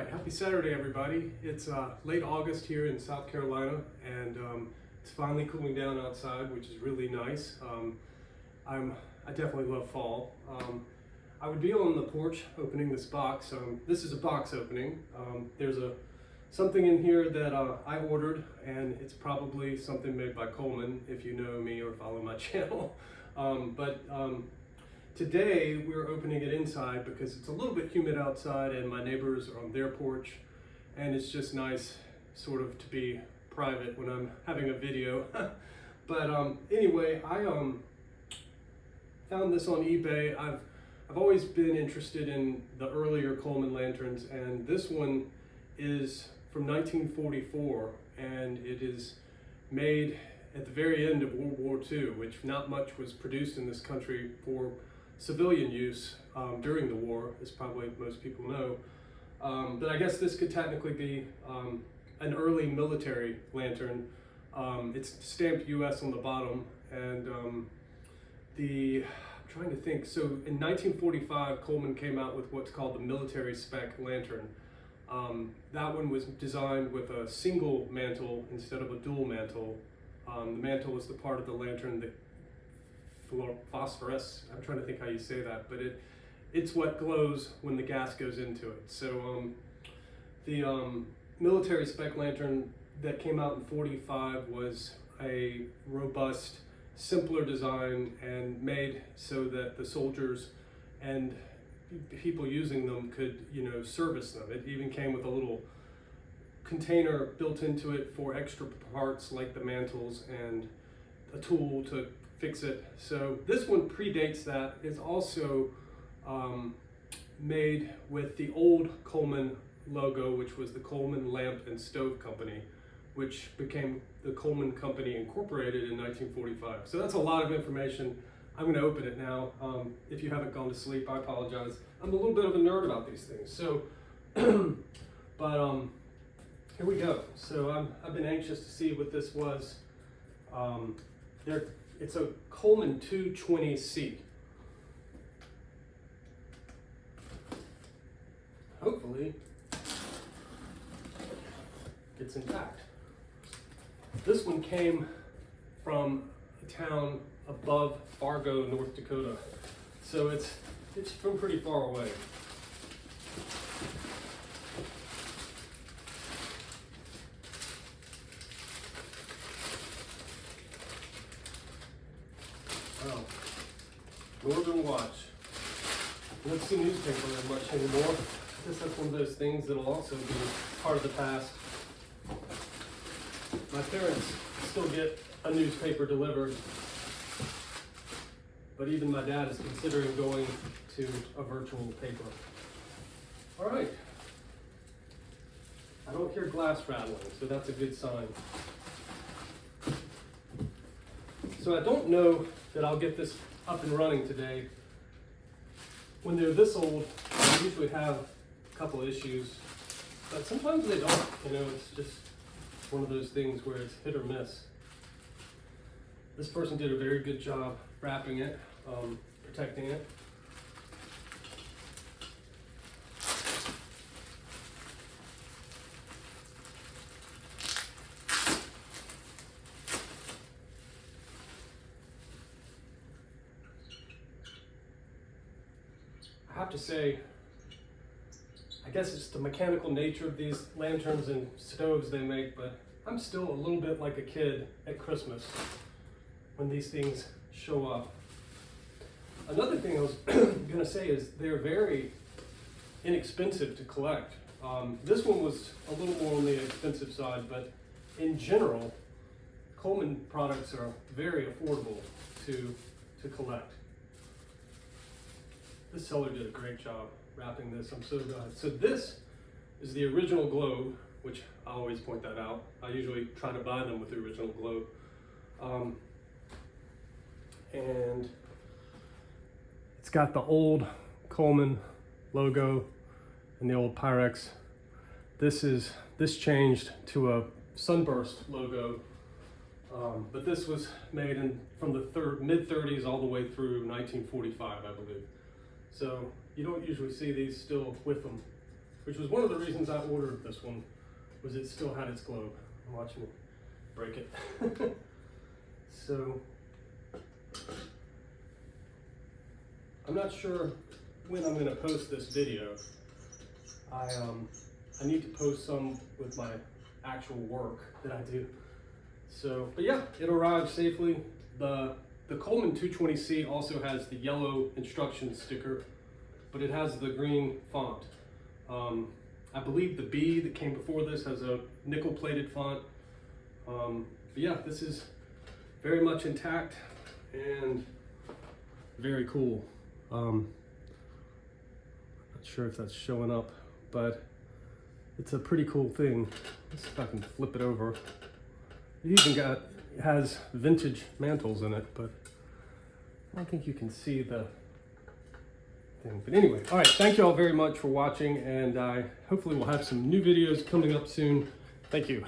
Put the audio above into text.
right, happy Saturday, everybody. It's late August here in South Carolina, and it's finally cooling down outside, which is really nice. I definitely love fall. I would be on the porch opening this box. This is a box opening. There's something in here that I ordered, and it's probably something made by Coleman, if you know me or follow my channel. Today we're opening it inside because it's a little bit humid outside and my neighbors are on their porch, and it's just nice sort of to be private when I'm having a video. Anyway, I found this on eBay. I've always been interested in the earlier Coleman lanterns, and this one is from 1944, and it is made at the very end of World War II, which not much was produced in this country for civilian use during the war, as probably most people know. But I guess this could technically be an early military lantern. It's stamped US on the bottom, and I'm trying to think. So in 1945, Coleman came out with what's called the military spec lantern. That one was designed with a single mantle instead of a dual mantle. The mantle was the part of the lantern that phosphorus. I'm trying to think how you say that, but it's what glows when the gas goes into it. So the military spec lantern that came out in 45 was a robust, simpler design and made so that the soldiers and people using them could, service them. It even came with a little container built into it for extra parts like the mantles and a tool to fix it. So this one predates that. It's also made with the old Coleman logo, which was the Coleman Lamp and Stove Company, which became the Coleman Company Incorporated in 1945. So that's a lot of information. I'm going to open it now. If you haven't gone to sleep, I apologize. I'm a little bit of a nerd about these things. So, here we go. So I've been anxious to see what this was. It's a Coleman 220C. Hopefully, it's intact. This one came from a town above Fargo, North Dakota. So it's from pretty far away. Wow. Northern Watch. I don't see newspaper that much anymore. I guess that's one of those things that'll also be part of the past. My parents still get a newspaper delivered, but even my dad is considering going to a virtual paper. All right. I don't hear glass rattling, so that's a good sign. So I don't know that I'll get this up and running today. When they're this old, they usually have a couple issues, but sometimes they don't. It's just one of those things where it's hit or miss. This person did a very good job wrapping it, protecting it. I have to say, I guess it's the mechanical nature of these lanterns and stoves they make, but I'm still a little bit like a kid at Christmas when these things show up. Another thing I was going to say is they're very inexpensive to collect. This one was a little more on the expensive side, but in general, Coleman products are very affordable to collect. This seller did a great job wrapping this. I'm so glad. So this is the original globe, which I always point that out. I usually try to buy them with the original globe. And it's got the old Coleman logo and the old Pyrex. This changed to a Sunburst logo, but this was made from the mid-30s all the way through 1945, I believe. So you don't usually see these still with them. which was one of the reasons I ordered this one, was it still had its globe. I'm watching it break it. So, I'm not sure when I'm going to post this video. I need to post some with my actual work that I do. So, but yeah, it arrived safely. The Coleman 220C also has the yellow instruction sticker, but it has the green font. I believe the B that came before this has a nickel-plated font. But yeah, this is very much intact and very cool. Not sure if that's showing up, but it's a pretty cool thing. Let's see if I can flip it over. It even has vintage mantles in it, but I don't think you can see the thing. But anyway, all right, thank you all very much for watching, and hopefully we'll have some new videos coming up soon. Thank you.